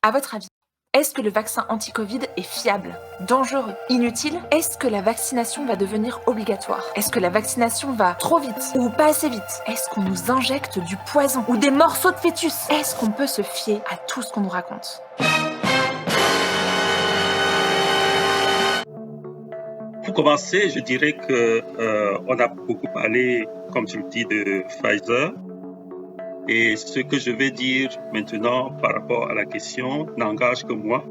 À votre avis, est-ce que le vaccin anti-Covid est fiable, dangereux, inutile? Est-ce que la vaccination va devenir obligatoire? Est-ce que la vaccination va trop vite ou pas assez vite? Est-ce qu'on nous injecte du poison ou des morceaux de fœtus? Est-ce qu'on peut se fier à tout ce qu'on nous raconte? Pour commencer, je dirais que on a beaucoup parlé, comme tu le dis, de Pfizer. Et ce que je vais dire maintenant par rapport à la question n'engage que moi.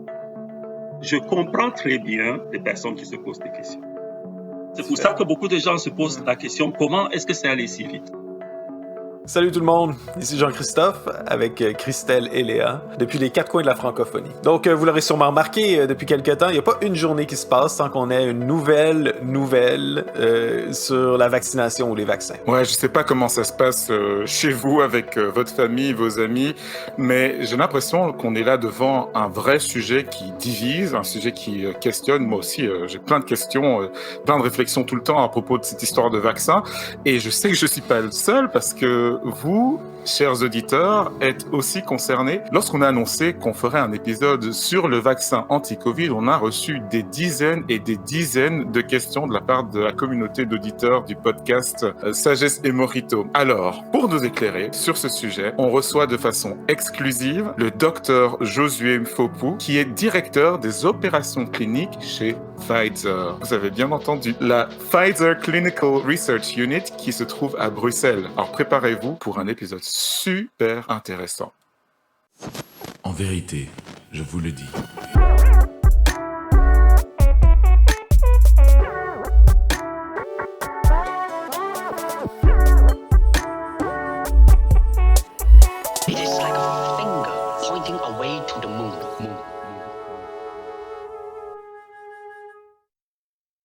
Je comprends très bien les personnes qui se posent des questions. C'est pour ça que beaucoup de gens se posent la question, comment est-ce que c'est allé si vite? Salut tout le monde, ici Jean-Christophe avec Christelle et Léa depuis les quatre coins de la francophonie. Donc vous l'aurez sûrement remarqué depuis quelques temps, il n'y a pas une journée qui se passe sans qu'on ait une nouvelle sur la vaccination ou les vaccins. Ouais, je sais pas comment ça se passe chez vous avec votre famille, vos amis, mais j'ai l'impression qu'on est là devant un vrai sujet qui divise, un sujet qui questionne. Moi aussi, j'ai plein de questions, plein de réflexions tout le temps à propos de cette histoire de vaccin, et je sais que je suis pas le seul parce que vous, chers auditeurs, êtes aussi concernés. Lorsqu'on a annoncé qu'on ferait un épisode sur le vaccin anti-Covid, on a reçu des dizaines et des dizaines de questions de la part de la communauté d'auditeurs du podcast Sagesse et Morito. Alors, pour nous éclairer sur ce sujet, on reçoit de façon exclusive le docteur Josué Mfopou, qui est directeur des opérations cliniques chez Pfizer. Vous avez bien entendu, la Pfizer Clinical Research Unit qui se trouve à Bruxelles. Alors préparez-vous pour un épisode super intéressant. En vérité, je vous le dis. It is like a finger pointing away to the moon.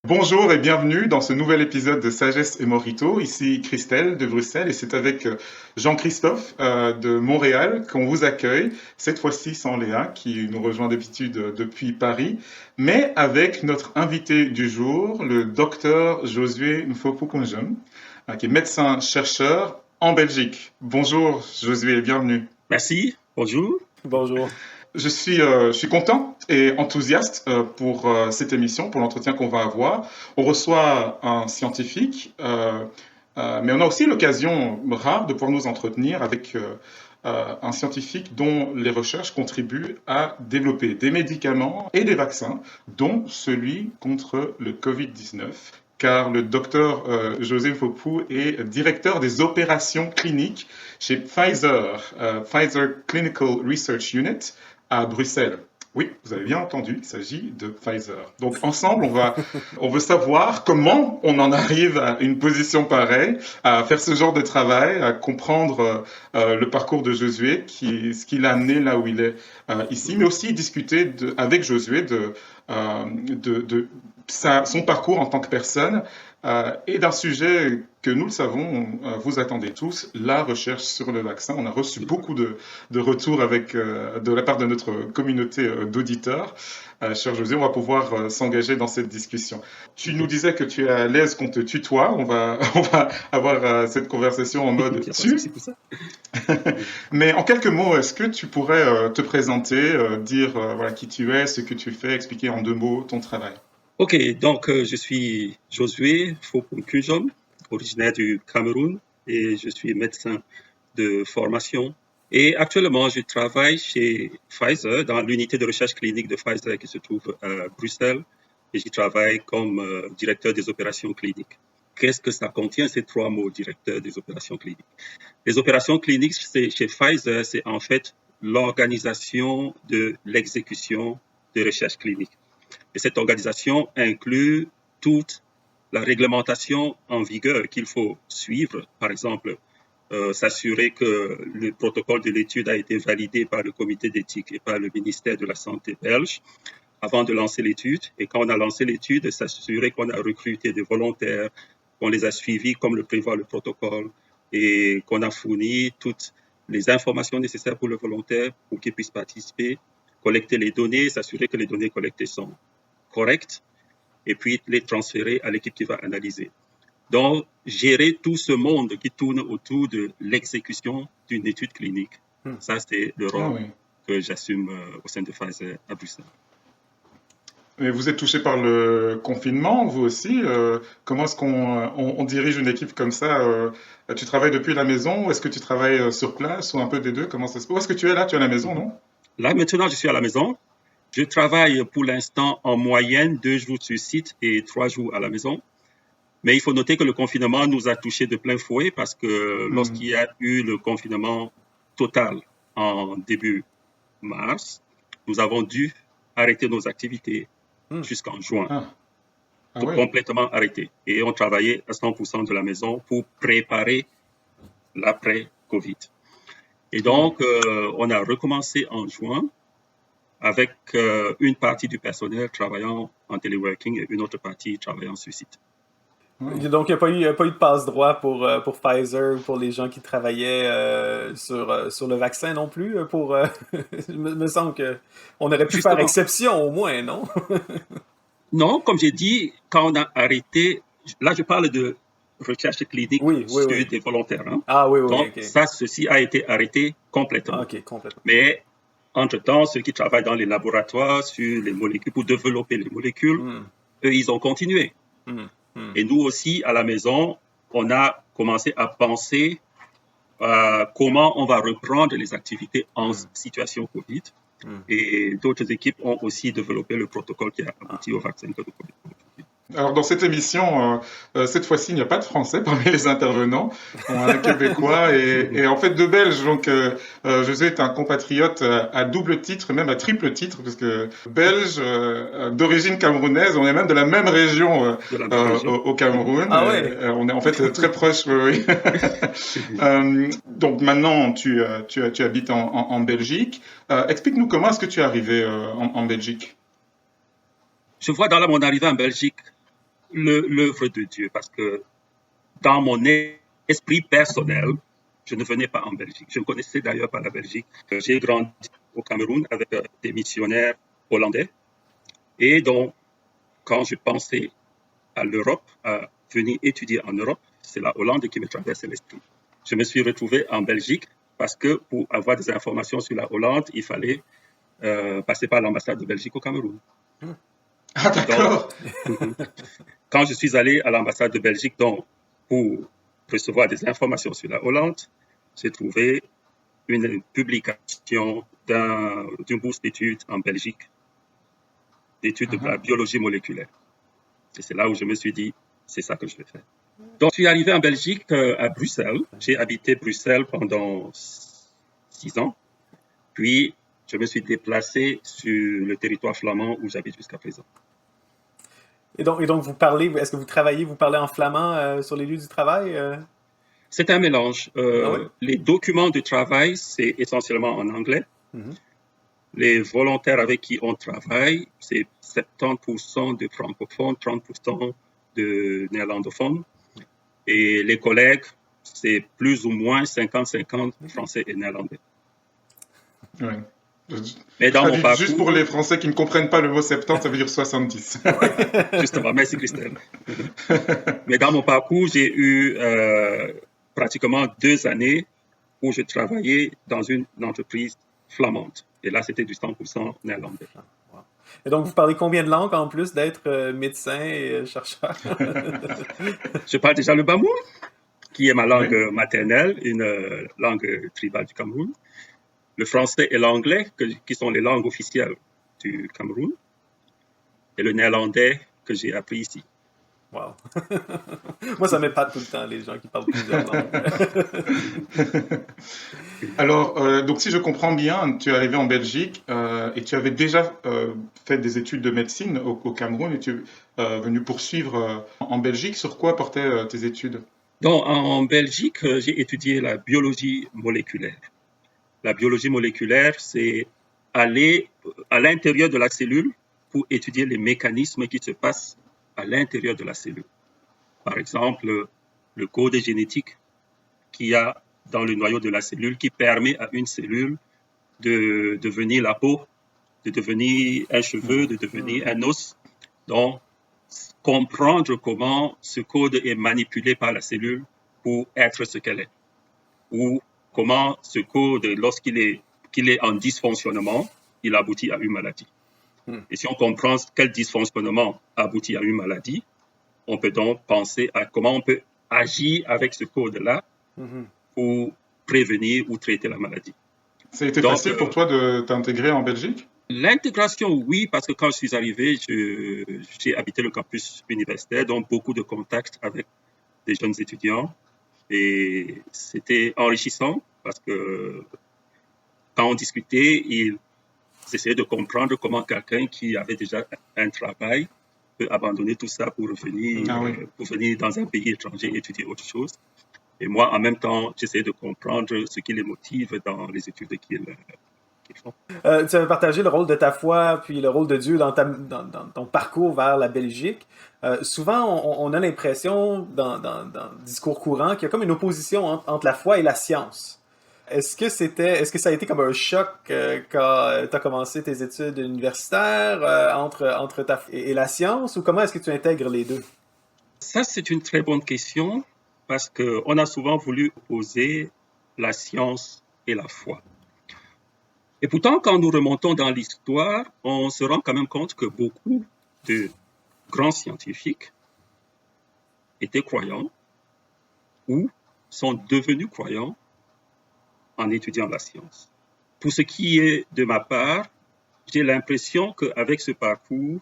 Bonjour et bienvenue dans ce nouvel épisode de Sagesse et Morito. Ici Christelle de Bruxelles et c'est avec Jean-Christophe de Montréal qu'on vous accueille. Cette fois-ci sans Léa qui nous rejoint d'habitude depuis Paris, mais avec notre invité du jour, le docteur Josué Mfopou-Konjem, qui est médecin-chercheur en Belgique. Bonjour Josué et bienvenue. Merci, bonjour. Bonjour. Je suis content et enthousiaste pour cette émission, pour l'entretien qu'on va avoir. On reçoit un scientifique, mais on a aussi l'occasion rare de pouvoir nous entretenir avec un scientifique dont les recherches contribuent à développer des médicaments et des vaccins, dont celui contre le Covid-19. Car le docteur José Mfopou est directeur des opérations cliniques chez Pfizer, Pfizer Clinical Research Unit, à Bruxelles. Oui, vous avez bien entendu, il s'agit de Pfizer. Donc ensemble, on veut savoir comment on en arrive à une position pareille, à faire ce genre de travail, à comprendre le parcours de Josué, ce qui l'a amené là où il est ici, mais aussi discuter avec Josué de son parcours en tant que personne et d'un sujet que nous le savons, vous attendez tous, la recherche sur le vaccin. On a reçu beaucoup de retours de la part de notre communauté d'auditeurs. Cher José, on va pouvoir s'engager dans cette discussion. Tu nous disais que tu es à l'aise qu'on te tutoie. On va avoir cette conversation en mode tu. Mais en quelques mots, est-ce que tu pourrais te présenter, dire qui tu es, ce que tu fais, expliquer en 2 mots ton travail? Ok, donc je suis Josué Mfopou-Konjem, originaire du Cameroun et je suis médecin de formation. Et actuellement, je travaille chez Pfizer, dans l'unité de recherche clinique de Pfizer qui se trouve à Bruxelles. Et j'y travaille comme directeur des opérations cliniques. Qu'est-ce que ça contient, ces 3 mots, directeur des opérations cliniques? Les opérations cliniques chez Pfizer, c'est en fait l'organisation de l'exécution de recherche clinique. Et cette organisation inclut toute la réglementation en vigueur qu'il faut suivre. Par exemple, s'assurer que le protocole de l'étude a été validé par le comité d'éthique et par le ministère de la Santé belge avant de lancer l'étude. Et quand on a lancé l'étude, s'assurer qu'on a recruté des volontaires, qu'on les a suivis comme le prévoit le protocole et qu'on a fourni toutes les informations nécessaires pour le volontaire pour qu'il puisse participer, collecter les données, s'assurer que les données collectées sont correctes et puis les transférer à l'équipe qui va analyser. Donc, gérer tout ce monde qui tourne autour de l'exécution d'une étude clinique, ça c'est le rôle que j'assume au sein de Pfizer à Bruxelles. Mais vous êtes touché par le confinement, vous aussi. Comment est-ce qu'on dirige une équipe comme ça? Tu travailles depuis la maison ou est-ce que tu travailles sur place ou un peu des deux? Comment ça se passe? Où est-ce que tu es là? Tu es à la maison, non? Là, maintenant, je suis à la maison. Je travaille pour l'instant en moyenne 2 jours sur site et 3 jours à la maison. Mais il faut noter que le confinement nous a touchés de plein fouet parce que lorsqu'il y a eu le confinement total en début mars, nous avons dû arrêter nos activités jusqu'en juin. Donc, Ouais. complètement arrêté. Et on travaillait à 100% de la maison pour préparer l'après-Covid. Et donc, on a recommencé en juin avec une partie du personnel travaillant en téléworking et une autre partie travaillant sur site. Donc, il n'y a pas eu de passe-droit pour Pfizer ou pour les gens qui travaillaient sur le vaccin non plus. Me semble qu'on aurait pu Justement. faire exception au moins, non? Non, comme j'ai dit, quand on a arrêté, là je parle de recherche clinique Oui, sur oui. des volontaires. Hein. Ah oui, Donc, ok. ceci a été arrêté complètement. Ah, ok, complètement. Mais, entre-temps, ceux qui travaillent dans les laboratoires sur les molécules, pour développer les molécules, eux, ils ont continué. Et nous aussi, à la maison, on a commencé à penser comment on va reprendre les activités en situation Covid. Et d'autres équipes ont aussi développé le protocole qui a abouti au vaccin de Covid. Alors dans cette émission, cette fois-ci, il n'y a pas de Français parmi les intervenants. On a un Québécois et en fait deux Belges. Donc José est un compatriote à double titre, même à triple titre, parce que belge, d'origine camerounaise, on est même de la même région, au Cameroun. Ah ouais. On est en fait très proches. Oui. Donc maintenant, tu habites en Belgique. Explique-nous comment est-ce que tu es arrivé en Belgique? Je vois dans mon arrivée en Belgique l'œuvre de Dieu, parce que dans mon esprit personnel, je ne venais pas en Belgique. Je ne connaissais d'ailleurs pas la Belgique. J'ai grandi au Cameroun avec des missionnaires hollandais. Et donc, quand je pensais à l'Europe, à venir étudier en Europe, c'est la Hollande qui me traversait l'esprit. Je me suis retrouvé en Belgique parce que pour avoir des informations sur la Hollande, il fallait passer par l'ambassade de Belgique au Cameroun. Ah, d'accord. Donc, quand je suis allé à l'ambassade de Belgique donc, pour recevoir des informations sur la Hollande, j'ai trouvé une publication d'une bourse d'études en Belgique, d'études de la biologie moléculaire. Et c'est là où je me suis dit, c'est ça que je vais faire. Donc, je suis arrivé en Belgique à Bruxelles. J'ai habité Bruxelles pendant 6 ans. Puis, je me suis déplacé sur le territoire flamand où j'habite jusqu'à présent. Et donc vous parlez, est-ce que vous parlez en flamand sur les lieux du travail? C'est un mélange. Oui? Les documents de travail, c'est essentiellement en anglais. Les volontaires avec qui on travaille, c'est 70% de francophones, 30% de néerlandophones. Et les collègues, c'est plus ou moins 50-50 français et néerlandais. Oui. Mais dans mon parcours, juste pour les Français qui ne comprennent pas le mot 70, ça veut dire 70. Justement, merci Christelle. Mais dans mon parcours, j'ai eu pratiquement 2 années où je travaillais dans une entreprise flamande. Et là, c'était du 100% néerlandais. Et donc, vous parlez combien de langues en plus d'être médecin et chercheur? Je parle déjà le bamoul, qui est ma langue maternelle, une langue tribale du Cameroun. Le français et l'anglais, qui sont les langues officielles du Cameroun. Et le néerlandais que j'ai appris ici. Wow. Moi, ça m'épate tout le temps, les gens qui parlent plusieurs langues. Alors, donc si je comprends bien, tu es arrivé en Belgique et tu avais déjà fait des études de médecine au Cameroun et tu es venu poursuivre en Belgique. Sur quoi portaient tes études? Donc, en Belgique, j'ai étudié la biologie moléculaire. La biologie moléculaire, c'est aller à l'intérieur de la cellule pour étudier les mécanismes qui se passent à l'intérieur de la cellule. Par exemple, le code génétique qu'il y a dans le noyau de la cellule qui permet à une cellule de devenir la peau, de devenir un cheveu, de devenir un os. Donc, comprendre comment ce code est manipulé par la cellule pour être ce qu'elle est. Ou comment ce code, lorsqu'il est qu'il est en dysfonctionnement, il aboutit à une maladie. Et si on comprend quel dysfonctionnement aboutit à une maladie, on peut donc penser à comment on peut agir avec ce code-là pour prévenir ou traiter la maladie. Ça a été Donc, facile pour toi de t'intégrer en Belgique? L'intégration, oui, parce que quand je suis arrivé, j'ai habité le campus universitaire, donc beaucoup de contacts avec des jeunes étudiants. Et c'était enrichissant parce que quand on discutait, ils essayaient de comprendre comment quelqu'un qui avait déjà un travail peut abandonner tout ça pour venir dans un pays étranger étudier autre chose. Et moi, en même temps, j'essayais de comprendre ce qui les motive dans les études qu'ils font. Tu avais partagé le rôle de ta foi puis le rôle de Dieu dans ton parcours vers la Belgique. Souvent, on a l'impression dans le discours courant qu'il y a comme une opposition entre la foi et la science. Est-ce que ça a été comme un choc quand tu as commencé tes études universitaires entre ta foi et la science, ou comment est-ce que tu intègres les deux? Ça, c'est une très bonne question parce qu'on a souvent voulu opposer la science et la foi. Et pourtant, quand nous remontons dans l'histoire, on se rend quand même compte que beaucoup de grands scientifiques étaient croyants ou sont devenus croyants en étudiant la science. Pour ce qui est de ma part, j'ai l'impression qu'avec ce parcours,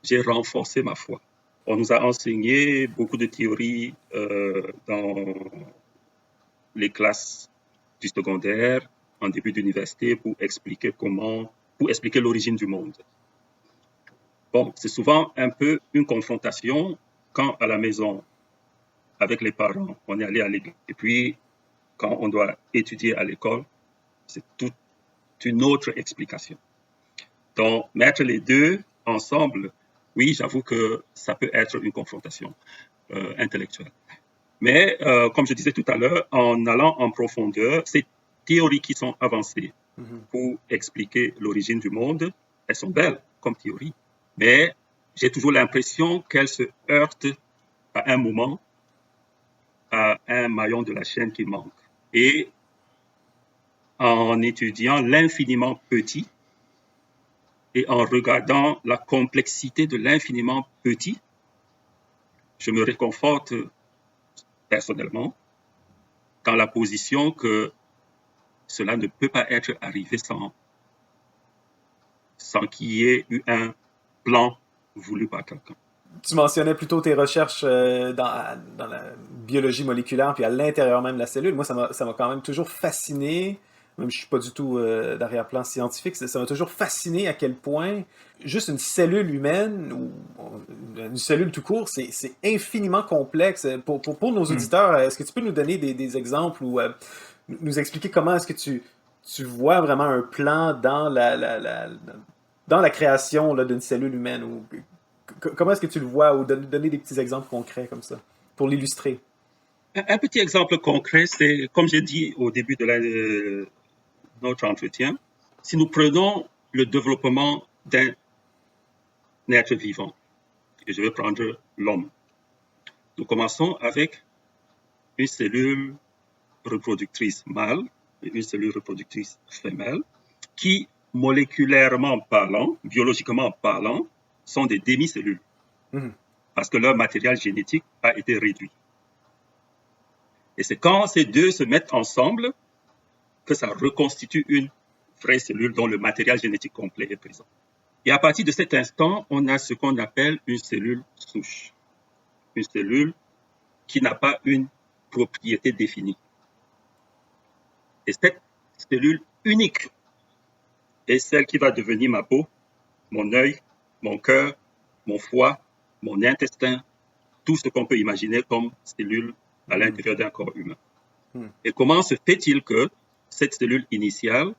j'ai renforcé ma foi. On nous a enseigné beaucoup de théories dans les classes du secondaire, en début d'université, pour expliquer l'origine du monde. Bon, c'est souvent un peu une confrontation quand à la maison, avec les parents, on est allé à l'église. Et puis, quand on doit étudier à l'école, c'est toute une autre explication. Donc, mettre les deux ensemble, oui, j'avoue que ça peut être une confrontation intellectuelle. Mais, comme je disais tout à l'heure, en allant en profondeur, ces théories qui sont avancées pour expliquer l'origine du monde, elles sont belles comme théorie, mais j'ai toujours l'impression qu'elles se heurtent à un moment à un maillon de la chaîne qui manque. Et en étudiant l'infiniment petit et en regardant la complexité de l'infiniment petit, je me réconforte personnellement dans la position que cela ne peut pas être arrivé sans qu'il y ait eu un plan voulu par quelqu'un. Tu mentionnais plutôt tes recherches dans la biologie moléculaire puis à l'intérieur même de la cellule. Moi, ça m'a quand même toujours fasciné, même je ne suis pas du tout d'arrière-plan scientifique, ça m'a toujours fasciné à quel point juste une cellule humaine ou une cellule tout court, c'est infiniment complexe. Pour nos auditeurs, est-ce que tu peux nous donner des exemples ou nous expliquer comment est-ce que tu vois vraiment un plan dans la création là, d'une cellule humaine, ou comment est-ce que tu le vois, ou donner des petits exemples concrets comme ça pour l'illustrer? Un petit exemple concret, c'est comme j'ai dit au début de notre entretien, si nous prenons le développement d'un être vivant, et je vais prendre l'homme, nous commençons avec une cellule reproductrice mâle et une cellule reproductrice femelle qui, moléculairement parlant, biologiquement parlant, sont des demi-cellules parce que leur matériel génétique a été réduit. Et c'est quand ces deux se mettent ensemble que ça reconstitue une vraie cellule dont le matériel génétique complet est présent. Et à partir de cet instant, on a ce qu'on appelle une cellule souche, une cellule qui n'a pas une propriété définie. Et cette cellule unique est celle qui va devenir ma peau, mon œil, mon cœur, mon foie, mon intestin, tout ce qu'on peut imaginer comme cellule à l'intérieur d'un corps humain. Et comment se fait-il que cette cellule initiale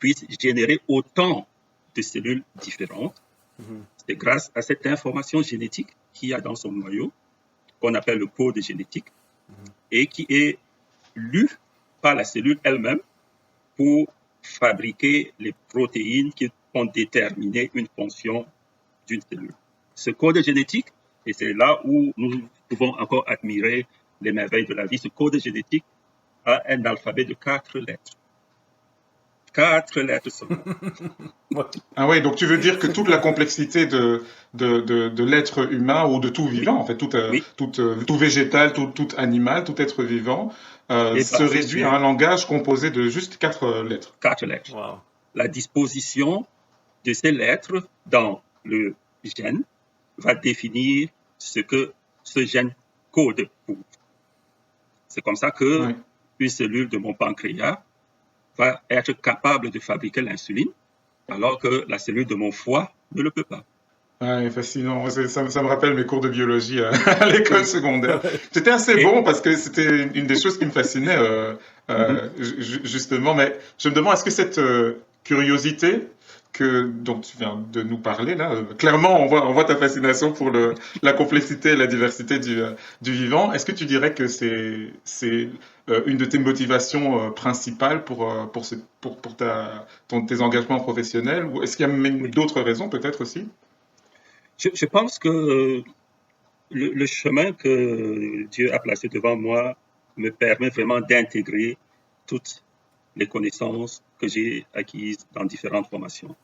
puisse générer autant de cellules différentes? C'est grâce à cette information génétique qu'il y a dans son noyau, qu'on appelle le code génétique, et qui est lu par la cellule elle-même pour fabriquer les protéines qui vont déterminer une fonction d'une cellule. Ce code génétique, et c'est là où nous pouvons encore admirer les merveilles de la vie, ce code génétique a un alphabet de 4 lettres. 4 lettres seulement. Ah ouais, donc tu veux dire que toute la complexité de l'être humain ou de tout vivant, en fait, Oui. tout végétal, tout animal, tout être vivant, Et se basé réduit sur à un langage composé de juste 4 lettres. 4 lettres. Wow. La disposition de ces lettres dans le gène va définir ce que ce gène code pour. C'est comme ça que Ouais. une cellule de mon pancréas va être capable de fabriquer l'insuline, alors que la cellule de mon foie ne le peut pas. Ouais, fascinant. Ça me rappelle mes cours de biologie à l'école secondaire. J'étais assez Et- bon parce que c'était une des choses qui me fascinait, Mhm. justement. Mais je me demande, est-ce que cette curiosité dont tu viens de nous parler, là, clairement, on voit ta fascination pour la complexité et la diversité du vivant. Est-ce que tu dirais que c'est une de tes motivations principales pour tes engagements professionnels? Ou est-ce qu'il y a même Oui. d'autres raisons, peut-être aussi? Je pense que le chemin que Dieu a placé devant moi me permet vraiment d'intégrer toutes les connaissances que j'ai acquises dans différentes formations.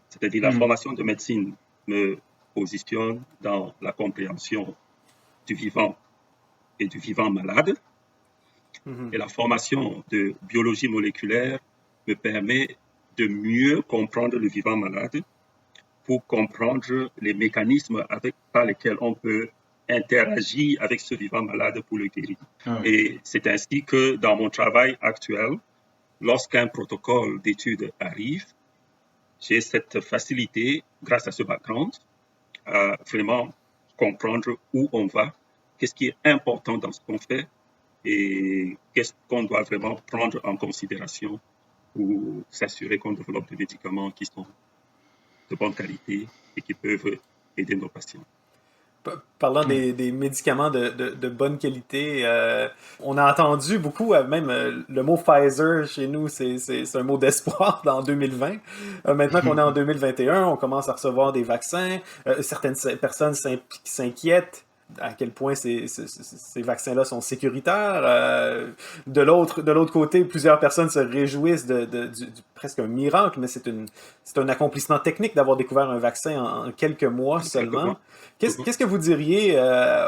C'est-à-dire la Hmm. formation de médecine me positionne dans la compréhension du vivant et du vivant malade, Mhm. et la formation de biologie moléculaire me permet de mieux comprendre le vivant malade pour comprendre les mécanismes par lesquels on peut interagir avec ce vivant malade pour le guérir. Ah oui. Et c'est ainsi que dans mon travail actuel, lorsqu'un protocole d'étude arrive, j'ai cette facilité, grâce à ce background, à vraiment comprendre où on va, qu'est-ce qui est important dans ce qu'on fait et qu'est-ce qu'on doit vraiment prendre en considération pour s'assurer qu'on développe des médicaments qui sont de bonne qualité et qui peuvent aider nos patients. Parlant des médicaments de bonne qualité, on a entendu beaucoup, même le mot Pfizer chez nous, c'est un mot d'espoir dans 2020. Maintenant qu'on est en 2021, on commence à recevoir des vaccins. Certaines personnes s'inquiètent à quel point ces vaccins-là sont sécuritaires. De l'autre côté, plusieurs personnes se réjouissent du presque un miracle, mais c'est un accomplissement technique d'avoir découvert un vaccin en quelques mois seulement. Qu'est-ce que vous diriez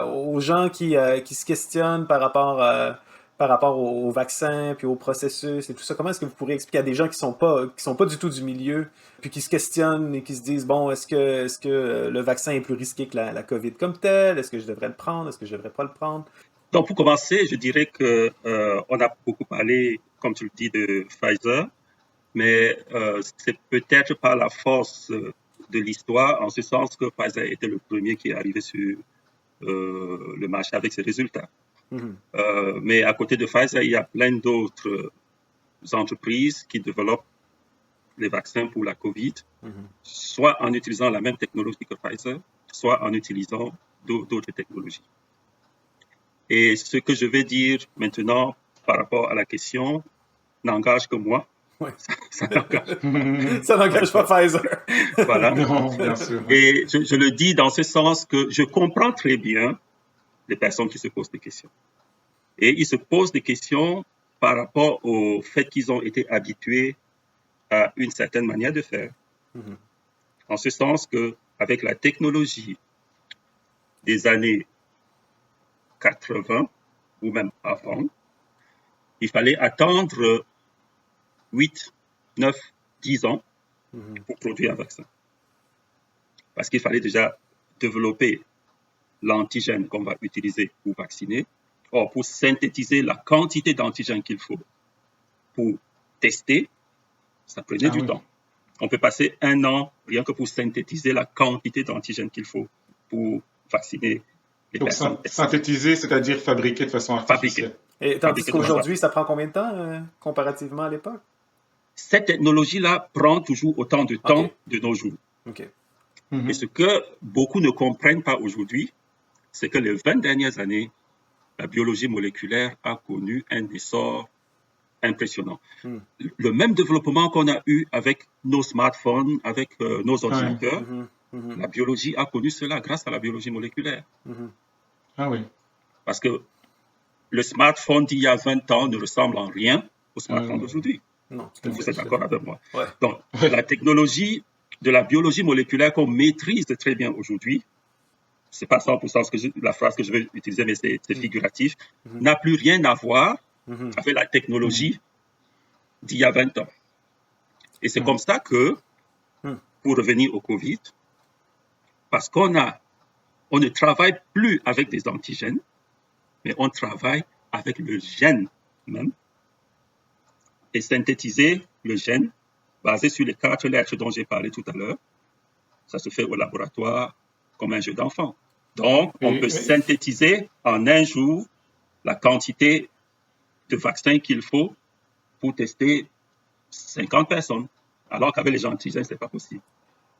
aux gens qui se questionnent par rapport au vaccin puis au processus et tout ça? Comment est-ce que vous pourriez expliquer à des gens qui sont pas du tout du milieu puis qui se questionnent et qui se disent bon, est-ce que le vaccin est plus risqué que la COVID comme tel? Est-ce que je devrais le prendre? Est-ce que je devrais pas le prendre? Donc, pour commencer, je dirais que on a beaucoup parlé, comme tu le dis, de Pfizer, mais c'est peut-être pas la force de l'histoire, en ce sens que Pfizer était le premier qui est arrivé sur le marché avec ses résultats. Mhm. Mais à côté de Pfizer, il y a plein d'autres entreprises qui développent les vaccins pour la COVID, soit en utilisant la même technologie que Pfizer, soit en utilisant d'autres technologies. Et ce que je vais dire maintenant par rapport à la question n'engage que moi. Ouais. Ça n'engage Ça n'engage pas Pfizer. Voilà. Non, bien sûr. Et je le dis dans ce sens que je comprends très bien les personnes qui se posent des questions. Et ils se posent des questions par rapport au fait qu'ils ont été habitués à une certaine manière de faire. Mhm. En ce sens qu'avec la technologie des années 80 ou même avant, il fallait attendre 8, 9, 10 ans pour produire un vaccin. Parce qu'il fallait déjà développer l'antigène qu'on va utiliser pour vacciner. Or, pour synthétiser la quantité d'antigène qu'il faut pour tester, ça prenait du temps. On peut passer 1 an rien que pour synthétiser la quantité d'antigène qu'il faut pour vacciner les Donc, personnes. synthétiser, c'est-à-dire fabriquer de façon artificielle. Et tandis qu'aujourd'hui, ça prend combien de temps comparativement à l'époque? Cette technologie-là prend toujours autant de temps de nos jours. Okay. Et ce que beaucoup ne comprennent pas aujourd'hui, c'est que les 20 dernières années, la biologie moléculaire a connu un essor impressionnant. Le même développement qu'on a eu avec nos smartphones, avec nos ordinateurs, la biologie a connu cela grâce à la biologie moléculaire. Ah oui. Parce que le smartphone d'il y a 20 ans ne ressemble en rien au smartphone d'aujourd'hui. Non, tout à fait, Vous êtes tout à d'accord fait. avec moi? Ouais. Donc, la technologie de la biologie moléculaire qu'on maîtrise très bien aujourd'hui, c'est pas 100% la phrase que je vais utiliser, mais c'est figuratif, Mhm. n'a plus rien à voir Mhm. avec la technologie d'il y a 20 ans. Et c'est Mhm. comme ça que, Mhm. pour revenir au Covid, parce on ne travaille plus avec des antigènes, mais on travaille avec le gène même, et synthétiser le gène basé sur les 4 lettres dont j'ai parlé tout à l'heure, ça se fait au laboratoire comme un jeu d'enfant. Donc, on peut synthétiser en un jour la quantité de vaccins qu'il faut pour tester 50 personnes, alors qu'avec les antigènes, ce n'est pas possible.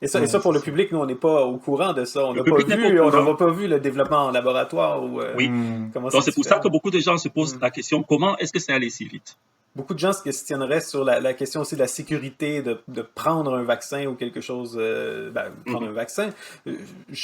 Et ça, pour le public, nous, on n'est pas au courant de ça. On Le n'a pas public n'est pas au vu, on courant. n'a pas vu le développement en laboratoire ou Oui. comment Donc, c'est se pour fait. ça que beaucoup de gens se posent la question, comment est-ce que c'est allé si vite? Beaucoup de gens se questionneraient sur la question aussi de la sécurité de prendre un vaccin ou quelque chose, prendre un vaccin. Je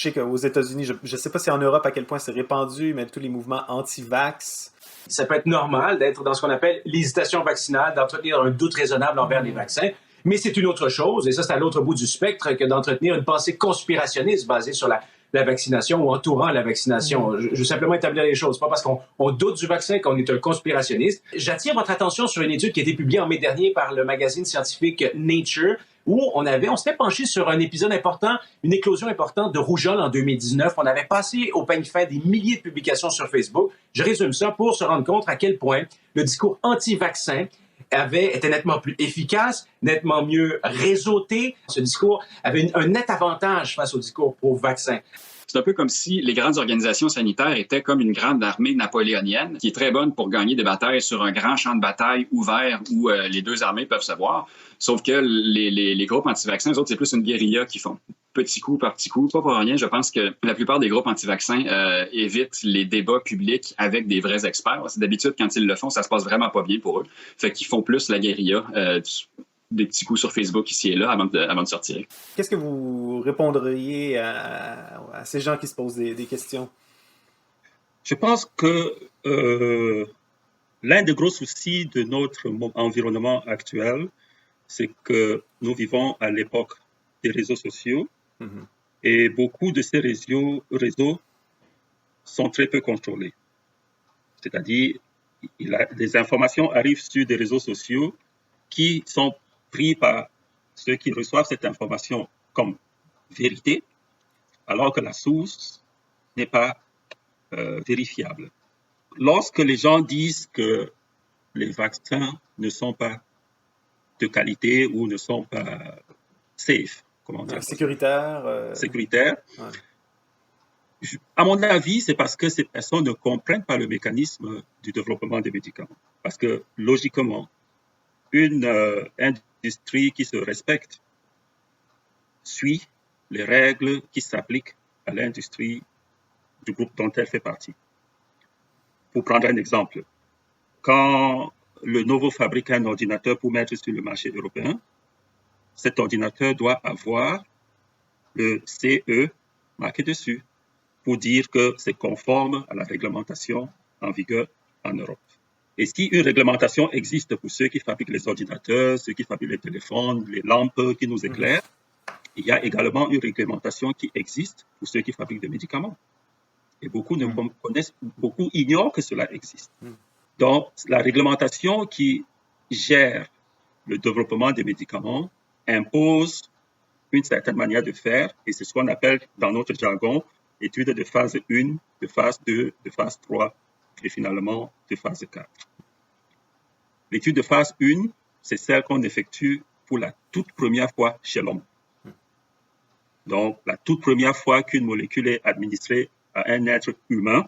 sais qu'aux États-Unis, je ne sais pas si en Europe à quel point c'est répandu, mais tous les mouvements anti-vax. Ça peut être normal d'être dans ce qu'on appelle l'hésitation vaccinale, d'entretenir un doute raisonnable envers les vaccins. Mais c'est une autre chose, et ça, c'est à l'autre bout du spectre, que d'entretenir une pensée conspirationniste basée sur la vaccination ou entourant la vaccination. Je veux simplement établir les choses. Pas parce qu'on doute du vaccin qu'on est un conspirationniste. J'attire votre attention sur une étude qui a été publiée en mai dernier par le magazine scientifique Nature, où on s'était penché sur un épisode important, une éclosion importante de rougeole en 2019. On avait passé au peigne fin des milliers de publications sur Facebook. Je résume ça pour se rendre compte à quel point le discours anti-vaccin était nettement plus efficace, nettement mieux réseauté. Ce discours avait un net avantage face au discours pro-vaccin. C'est un peu comme si les grandes organisations sanitaires étaient comme une grande armée napoléonienne qui est très bonne pour gagner des batailles sur un grand champ de bataille ouvert où les deux armées peuvent se voir. Sauf que les groupes anti-vaccins, eux autres, c'est plus une guérilla qu'ils font. Petit coup par petit coup. Pas pour rien, je pense que la plupart des groupes anti-vaccins évitent les débats publics avec des vrais experts. D'habitude, quand ils le font, ça se passe vraiment pas bien pour eux. Fait qu'ils font plus la guérilla, des petits coups sur Facebook ici et là avant de sortir. Qu'est-ce que vous répondriez à ces gens qui se posent des questions? Je pense que l'un des gros soucis de notre environnement actuel, c'est que nous vivons à l'époque des réseaux sociaux et beaucoup de ces réseaux sont très peu contrôlés. C'est-à-dire, les informations arrivent sur des réseaux sociaux qui sont pris par ceux qui reçoivent cette information comme vérité, alors que la source n'est pas vérifiable. Lorsque les gens disent que les vaccins ne sont pas de qualité ou ne sont pas safe, comment dire, sécuritaires, à mon avis, c'est parce que ces personnes ne comprennent pas le mécanisme du développement des médicaments. Parce que logiquement, une industrie qui se respecte suit les règles qui s'appliquent à l'industrie du groupe dont elle fait partie. Pour prendre un exemple, quand Lenovo fabrique un ordinateur pour mettre sur le marché européen, cet ordinateur doit avoir le CE marqué dessus pour dire que c'est conforme à la réglementation en vigueur en Europe. Et si une réglementation existe pour ceux qui fabriquent les ordinateurs, ceux qui fabriquent les téléphones, les lampes qui nous éclairent, il y a également une réglementation qui existe pour ceux qui fabriquent des médicaments. Et beaucoup ne connaissent, beaucoup ignorent que cela existe. Donc, la réglementation qui gère le développement des médicaments impose une certaine manière de faire, et c'est ce qu'on appelle dans notre jargon études de phase 1, de phase 2, de phase 3 et finalement de phase 4. L'étude de phase 1, c'est celle qu'on effectue pour la toute première fois chez l'homme. Donc, la toute première fois qu'une molécule est administrée à un être humain,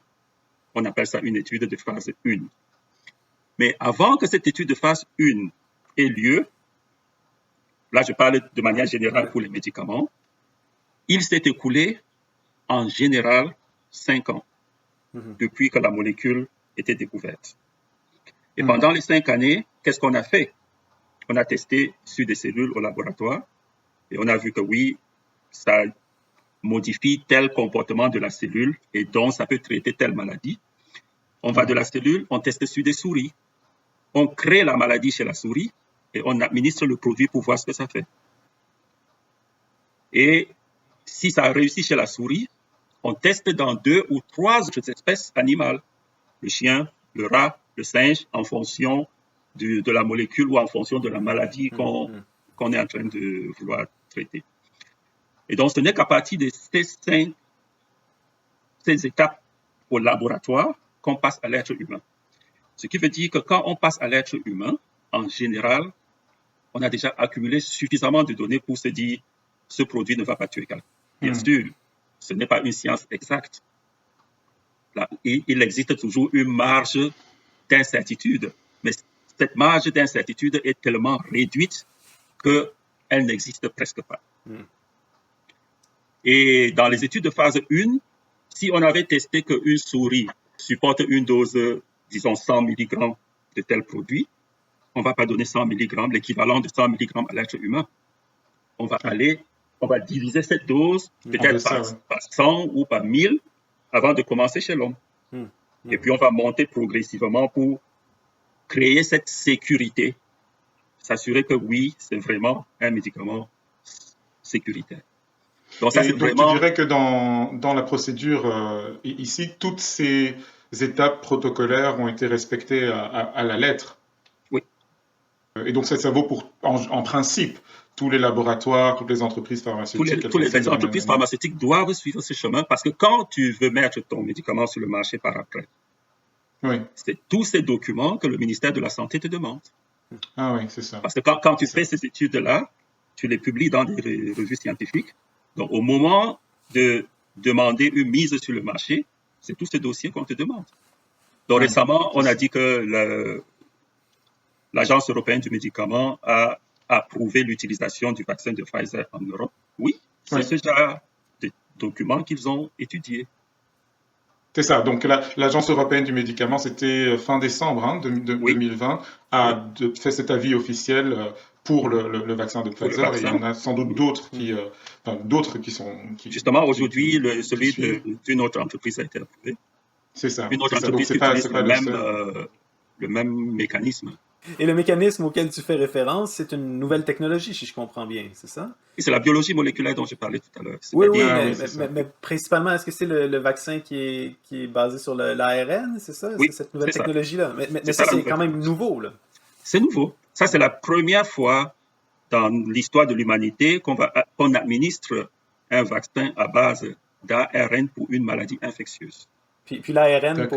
on appelle ça une étude de phase 1. Mais avant que cette étude de phase 1 ait lieu, là je parle de manière générale pour les médicaments, il s'est écoulé en général 5 ans depuis que la molécule était découverte. Et pendant les 5 années, qu'est-ce qu'on a fait? On a testé sur des cellules au laboratoire et on a vu que oui, ça modifie tel comportement de la cellule et donc ça peut traiter telle maladie. On va de la cellule, on teste sur des souris. On crée la maladie chez la souris et on administre le produit pour voir ce que ça fait. Et si ça a réussi chez la souris, on teste dans 2 ou 3 autres espèces animales, le chien, le rat, le singe, en fonction de la molécule ou en fonction de la maladie qu'on est en train de vouloir traiter. Et donc, ce n'est qu'à partir de ces étapes au laboratoire qu'on passe à l'être humain. Ce qui veut dire que quand on passe à l'être humain, en général, on a déjà accumulé suffisamment de données pour se dire ce produit ne va pas tuer quelqu'un. Bien sûr, ce n'est pas une science exacte. Là, il existe toujours une marge d'incertitude, mais cette marge d'incertitude est tellement réduite qu'elle n'existe presque pas. Et dans les études de phase 1, si on avait testé qu'une souris supporte une dose, disons 100 mg de tel produit, on ne va pas donner 100 mg, l'équivalent de 100 mg à l'être humain. On va diviser cette dose peut-être par 100 ou par 1000 avant de commencer chez l'homme. Et puis on va monter progressivement pour créer cette sécurité, s'assurer que oui, c'est vraiment un médicament sécuritaire. Donc, ça, tu dirais que dans la procédure ici, toutes ces étapes protocolaires ont été respectées à la lettre. Oui. Et donc ça vaut pour, en principe, tous les laboratoires, toutes les entreprises pharmaceutiques. Toutes les entreprises pharmaceutiques doivent suivre ce chemin parce que quand tu veux mettre ton médicament sur le marché par après, c'est tous ces documents que le ministère de la Santé te demande. Ah oui, c'est ça. Parce que quand tu fais ces études-là, tu les publies dans des revues scientifiques. Donc, au moment de demander une mise sur le marché, c'est tous ces dossiers qu'on te demande. Donc, récemment, on a dit que l'Agence européenne du médicament a approuvé l'utilisation du vaccin de Pfizer en Europe. Oui, c'est ce genre de documents qu'ils ont étudiés. C'est ça. Donc, l'Agence européenne du médicament, c'était fin décembre 2020, a fait cet avis officiel pour le vaccin de Pfizer. Et il y en a sans doute d'autres qui sont... Justement, aujourd'hui, celui d'une autre entreprise a été approuvé. C'est ça. Une autre entreprise utilise le même mécanisme. Et le mécanisme auquel tu fais référence, c'est une nouvelle technologie, si je comprends bien, c'est ça? Et c'est la biologie moléculaire dont je parlais tout à l'heure. Oui, mais principalement, est-ce que c'est le vaccin qui est basé sur l'ARN, c'est ça? Oui, c'est cette nouvelle technologie-là. Mais ça, c'est quand même nouveau, là. C'est nouveau. Ça, c'est la première fois dans l'histoire de l'humanité qu'on administre un vaccin à base d'ARN pour une maladie infectieuse. Puis l'ARN,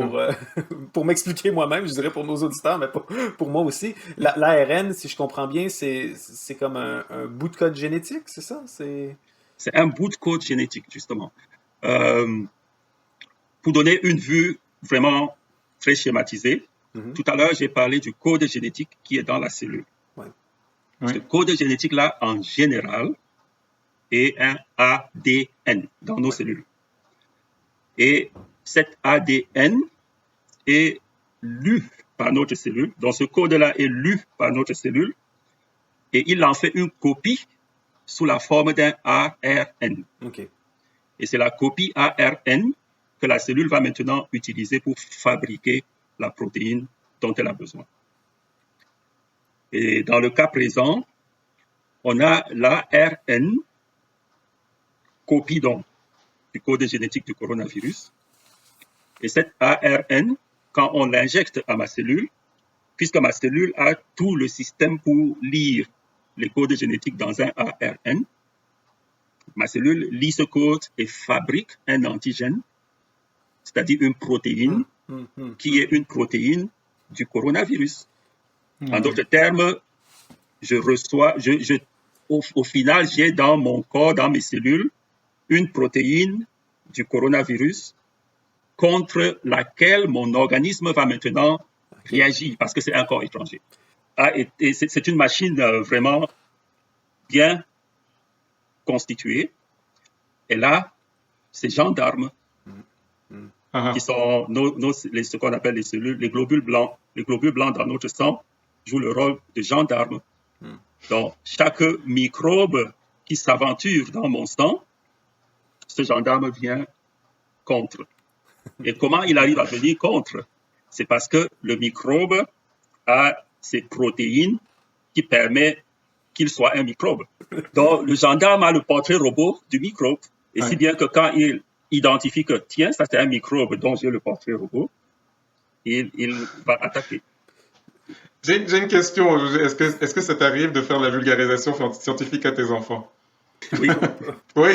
pour m'expliquer moi-même, je dirais pour nos auditeurs, mais pour moi aussi, l'ARN, si je comprends bien, c'est comme un bout de code génétique, c'est ça? C'est un bout de code génétique, justement. Pour donner une vue vraiment très schématisée, tout à l'heure, j'ai parlé du code génétique qui est dans la cellule. Ce code génétique-là, en général, est un ADN dans nos cellules. Et cet ADN est lu par notre cellule. Donc, ce code-là est lu par notre cellule et il en fait une copie sous la forme d'un ARN. Et c'est la copie ARN que la cellule va maintenant utiliser pour fabriquer la protéine dont elle a besoin. Et dans le cas présent, on a l'ARN, copie donc du code génétique du coronavirus. Et cet ARN, quand on l'injecte à ma cellule, puisque ma cellule a tout le système pour lire les codes génétiques dans un ARN, ma cellule lit ce code et fabrique un antigène, c'est-à-dire une protéine, qui est une protéine du coronavirus. En d'autres termes, au final, j'ai dans mon corps, dans mes cellules, une protéine du coronavirus contre laquelle mon organisme va maintenant réagir parce que c'est un corps étranger. Et c'est une machine vraiment bien constituée. Et là, ces gendarmes qui sont ce qu'on appelle les cellules, les globules blancs. Les globules blancs dans notre sang jouent le rôle de gendarmes. Donc, chaque microbe qui s'aventure dans mon sang, ce gendarme vient contre. Et comment il arrive à venir contre? C'est parce que le microbe a ses protéines qui permet qu'il soit un microbe. Donc, le gendarme a le portrait robot du microbe. Et si bien que quand il identifie que, tiens, ça c'est un microbe dont j'ai le portrait robot, il va attaquer. J'ai une question. Est-ce que ça t'arrive de faire la vulgarisation scientifique à tes enfants? Oui. Oui,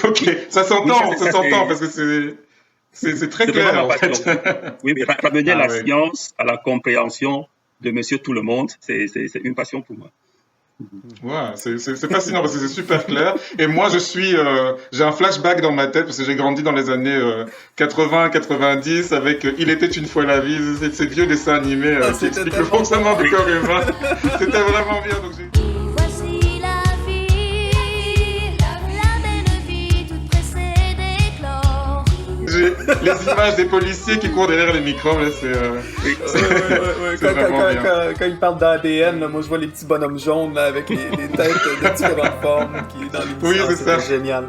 ok. Ça s'entend, Oui, ça s'entend parce que c'est très clair en fait. Oui, mais ramener la science à la compréhension de monsieur tout le monde, c'est une passion pour moi. Ouais, c'est fascinant parce que c'est super clair. Et moi, j'ai un flashback dans ma tête parce que j'ai grandi dans les années 80-90 avec Il était une fois la vie, ces vieux dessins animés qui expliquent le fonctionnement du corps humain. C'était vraiment bien. Donc Voici la vie, la belle vie toute pressée d'éclore. j'ai les images des policiers qui courent derrière les microbes, là, c'est vraiment bien. Quand ils parlent d'ADN, là, moi je vois les petits bonhommes jaunes là, avec les têtes de différentes formes qui dans l'émission. Oui, c'est ça. Génial.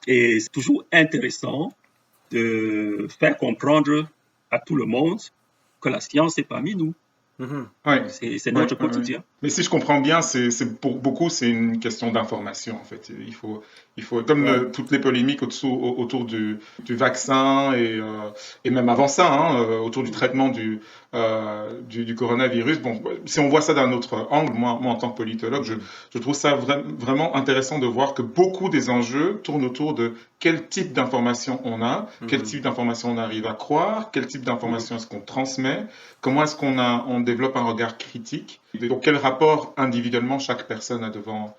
Et c'est toujours intéressant de faire comprendre à tout le monde que la science est parmi nous. Ouais. C'est notre quotidien. Mais si je comprends bien, pour beaucoup, c'est une question d'information en fait. Il faut comme toutes les polémiques autour du vaccin et même avant ça, autour du traitement du coronavirus. Bon, si on voit ça d'un autre angle, moi en tant que politologue, je trouve ça vraiment intéressant de voir que beaucoup des enjeux tournent autour de quel type d'information on a, quel type d'information on arrive à croire, quel type d'information est-ce qu'on transmet, comment est-ce qu'on développe un regard critique, donc quel rapport individuellement chaque personne a devant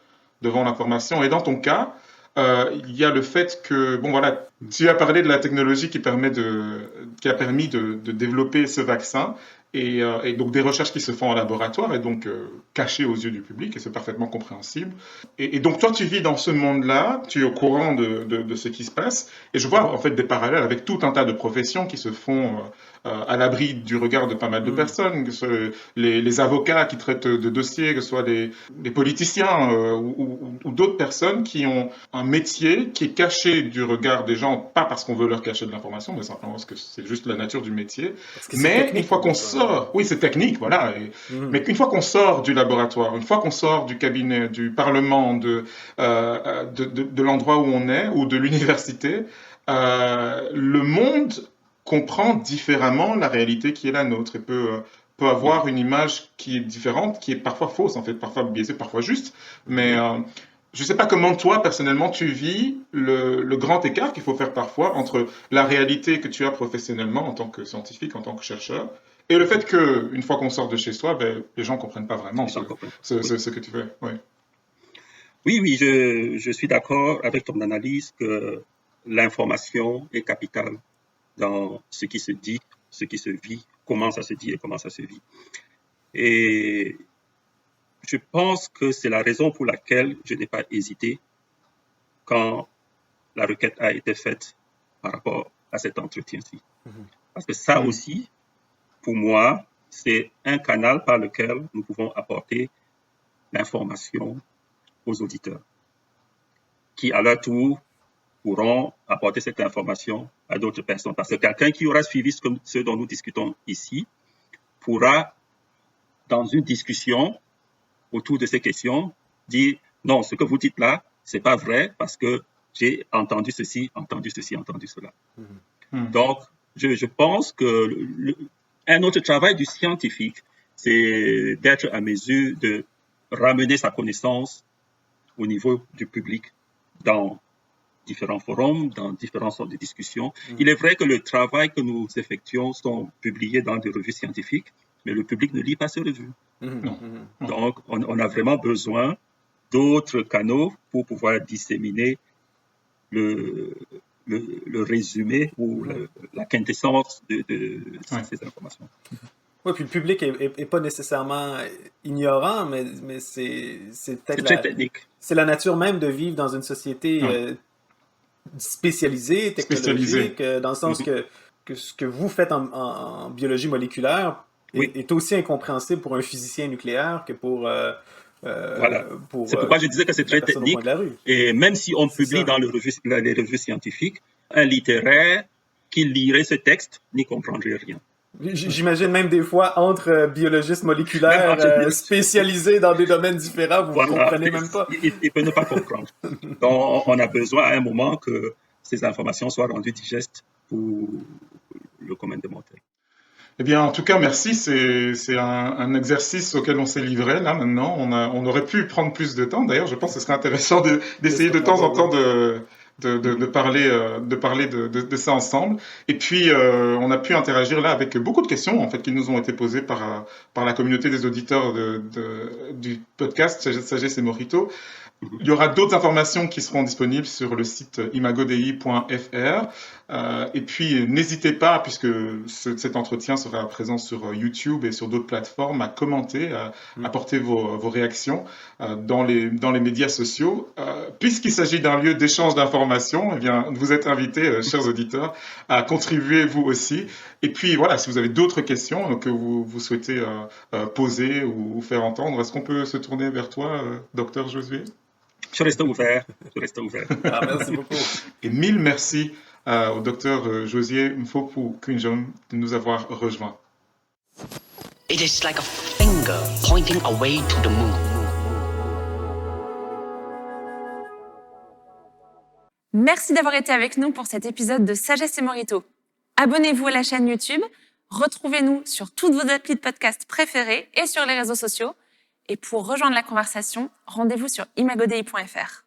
l'information. Et dans ton cas, il y a le fait que, bon voilà, tu as parlé de la technologie qui a permis de développer ce vaccin et donc des recherches qui se font en laboratoire et donc cachées aux yeux du public et c'est parfaitement compréhensible. Et donc toi tu vis dans ce monde-là, tu es au courant de ce qui se passe et je vois en fait des parallèles avec tout un tas de professions qui se font à l'abri du regard de pas mal de personnes, que ce soit les avocats qui traitent de dossiers, que ce soit les politiciens ou d'autres personnes qui ont un métier qui est caché du regard des gens, pas parce qu'on veut leur cacher de l'information, mais simplement parce que c'est juste la nature du métier. Mais une fois qu'on sort, oui c'est technique, voilà, mais qu'une fois qu'on sort du laboratoire, une fois qu'on sort du cabinet, du parlement, de l'endroit où on est, ou de l'université, le monde comprend différemment la réalité qui est la nôtre et peut avoir une image qui est différente, qui est parfois fausse, en fait, parfois biaisée, parfois juste. Mais je ne sais pas comment toi, personnellement, tu vis le grand écart qu'il faut faire parfois entre la réalité que tu as professionnellement en tant que scientifique, en tant que chercheur, et le fait qu'une fois qu'on sort de chez soi, les gens ne comprennent pas vraiment ce que tu fais. Ouais. Oui, je suis d'accord avec ton analyse que l'information est capitale dans ce qui se dit, ce qui se vit, comment ça se dit et comment ça se vit. Et je pense que c'est la raison pour laquelle je n'ai pas hésité quand la requête a été faite par rapport à cet entretien-ci. Parce que ça aussi, pour moi, c'est un canal par lequel nous pouvons apporter l'information aux auditeurs, qui à leur tour pourront apporter cette information à d'autres personnes. Parce que quelqu'un qui aura suivi ce dont nous discutons ici pourra, dans une discussion autour de ces questions, dire non, ce que vous dites là, c'est pas vrai parce que j'ai entendu ceci, entendu cela. Donc, je pense que un autre travail du scientifique, c'est d'être à mesure de ramener sa connaissance au niveau du public dans différents forums, dans différentes sortes de discussions. Il est vrai que le travail que nous effectuons sont publiés dans des revues scientifiques, mais le public ne lit pas ces revues. Donc, on a vraiment besoin d'autres canaux pour pouvoir disséminer le résumé ou la quintessence de ces informations. Oui, puis le public est pas nécessairement ignorant, mais c'est peut-être très technique. C'est la nature même de vivre dans une société spécialisée, technologique, dans le sens que ce que vous faites en biologie moléculaire est aussi incompréhensible pour un physicien nucléaire que pour... Voilà. C'est pourquoi je disais que c'est très technique. Et même si on publie dans les revues scientifiques, un littéraire qui lirait ce texte n'y comprendrait rien. J'imagine même des fois entre biologistes moléculaires Même entre biologistes. spécialisés dans des domaines différents, vous ne Voilà, comprenez même pas. il peut ne pas comprendre. Donc, on a besoin à un moment que ces informations soient rendues digestes pour le commun des mortels. Eh bien, en tout cas, merci. C'est un exercice auquel on s'est livré là maintenant. On aurait pu prendre plus de temps. D'ailleurs, je pense que ce serait intéressant d'essayer de temps en temps de parler de ça ensemble. Et puis, on a pu interagir là avec beaucoup de questions en fait qui nous ont été posées par la communauté des auditeurs du podcast Sagesse et Morito. Il y aura d'autres informations qui seront disponibles sur le site imagodei.fr. Et puis, n'hésitez pas, puisque cet entretien sera présent sur YouTube et sur d'autres plateformes, à commenter, à apporter vos réactions dans les médias sociaux. Puisqu'il s'agit d'un lieu d'échange d'informations, eh bien, vous êtes invités, chers auditeurs, à contribuer vous aussi. Et puis, voilà, si vous avez d'autres questions que vous souhaitez poser ou faire entendre, est-ce qu'on peut se tourner vers toi, docteur Josué? Je reste ouvert. Ah, merci beaucoup. Et mille merci au docteur Josué Mfopu Kunjom de nous avoir rejoints. It is like a finger pointing away to the moon. Merci d'avoir été avec nous pour cet épisode de Sagesse et Morito. Abonnez-vous à la chaîne YouTube, retrouvez-nous sur toutes vos applis de podcast préférées et sur les réseaux sociaux. Et pour rejoindre la conversation, rendez-vous sur imagodei.fr.